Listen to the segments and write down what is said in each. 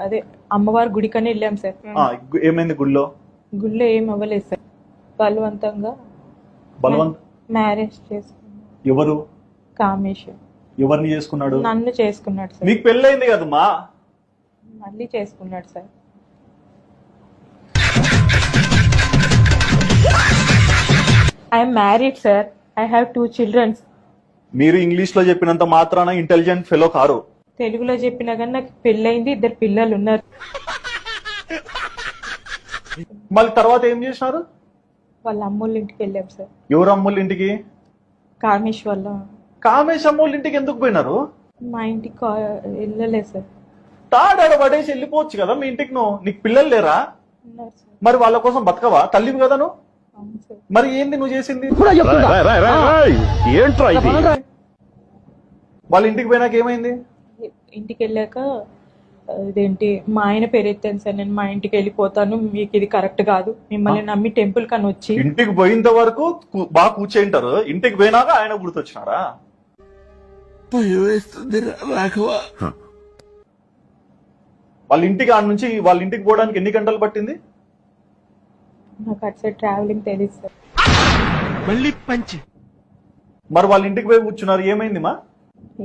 అదే అమ్మవారి గుడికని వెళ్ళాం సార్. ఏమైంది గుళ్ళో? గుళ్ళో ఏం అవ్వలేదు సార్. బలవంతంగా మ్యారేజ్ చేసుకున్నాడు. ఎవరు? కామేష్. ఎవరిని చేసుకున్నాడు? నన్ను చేసుకున్నాడు సార్. మీకు పెళ్ళైంది కదమ్మా? మళ్ళీ చేసుకున్నాడు sir. I'm married sir. I have 2 children. మీరు ఇంగ్లీష్ లో చెప్పినంత మాత్రాన ఇంటెలిజెంట్ ఫెలో కారు. తెలుగులో చెప్పినా కానీ నాకు పెళ్ళైంది, 2 పిల్లలు ఉన్నారు. మళ్ళీ తర్వాత ఏం చేసినారు? వాళ్ళ అమ్మోళ్ళ ఇంటికి వెళ్ళాం సార్. ఎవరు అమ్మోళ్ళ ఇంటికి? కామేష్ వల్ల. కామేష్ అమ్మోళ్ళ ఇంటికి ఎందుకు పోయినారు? మా ఇంటికి వెళ్ళలేదు సార్. తాడాడ పడేసి వెళ్ళిపోవచ్చు కదా మీ ఇంటికి. నీకు పిల్లలు లేరా? ఉన్నారు సార్. మరి వాళ్ళ కోసం బతకవా? తల్లివి కదా నువ్వు. అవును సార్. మరి ఏంది నువ్వు చేసింది? వాళ్ళ ఇంటికి పోయినాక ఏమైంది? ఇంటికి వెళ్ళాక ఇదేంటి మా ఆయన పేరు ఎత్తాను సార్. నేను మా ఇంటికి వెళ్ళిపోతాను, మీకు ఇది కరెక్ట్ కాదు, మిమ్మల్ని నమ్మి టెంపుల్ కని వచ్చి. ఇంటికి పోయినంత వరకు బాగా కూర్చేంటారు, ఇంటికి పోయినాక ఆయన గుర్తొచ్చినారా? వాళ్ళ ఇంటికి ఆడ నుంచి వాళ్ళ ఇంటికి పోవడానికి ఎన్ని గంటలు పట్టింది? నాకు అటు సైడ్ ట్రావెలింగ్ తెలియదు సార్. మరి వాళ్ళ ఇంటికి పోయి కూర్చున్నారు, ఏమైంది మా?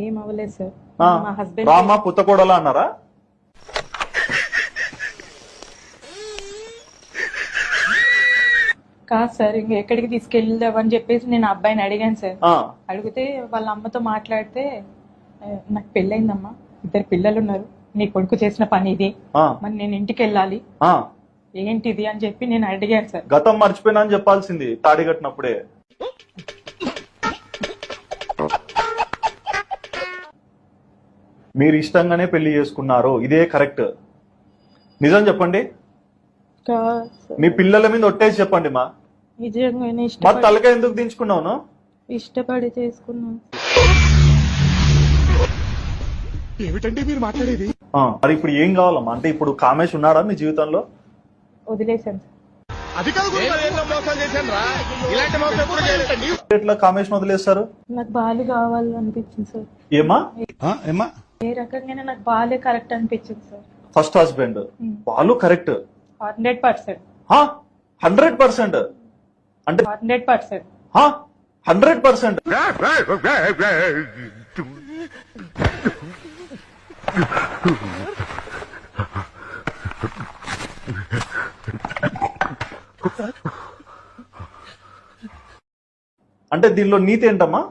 ఏం అవ్వలేదు సార్. మా హస్బెండ్ రామా పుత్తకోడలా అన్నారా? కాదు సార్, ఇంక ఎక్కడికి తీసుకెళ్దామని చెప్పేసి నేను అబ్బాయిని అడిగాను సార్. అడిగితే వాళ్ళ అమ్మతో మాట్లాడితే, నాకు పెళ్ళైందమ్మా, 2 పిల్లలు ఉన్నారు, నీ కొడుకు చేసిన పని ఇది, మరి నేను ఇంటికి వెళ్ళాలి, ఏంటిది అని చెప్పి నేను అడిగాను సార్. గతం మర్చిపోయినా అని చెప్పాల్సింది తాడి కట్టినప్పుడే. మీరు ఇష్టంగానే పెళ్లి చేసుకున్నారు, ఇదే కరెక్ట్. నిజం చెప్పండి. మీ పిల్లల మీద ఒట్టేసి చెప్పండి మా. నిజంగానే మరి తలక ఎందుకు దించుకున్నావు? ఇష్టపడి చేసుకున్నాను. ఏమిటండి మీరు మాట్లాడేది? మరి ఇప్పుడు ఏం కావాలమ్మా? అంటే ఇప్పుడు కామేష్ ఉన్నాడా మీ జీవితంలో? వదిలేశాను సార్. ఎట్లా కామేష్ వదిలేస్తారు? నాకు బాలు కావాలనిపించింది సార్. ఏమా? ఏ రకంగానే నాకు బాలే కరెక్ట్ అనిపించింది sir. First husband Balu correct 100%. 100% అంటే 100%. 100%. అంటే దీనిలో నీతి ఏంటమ్మా?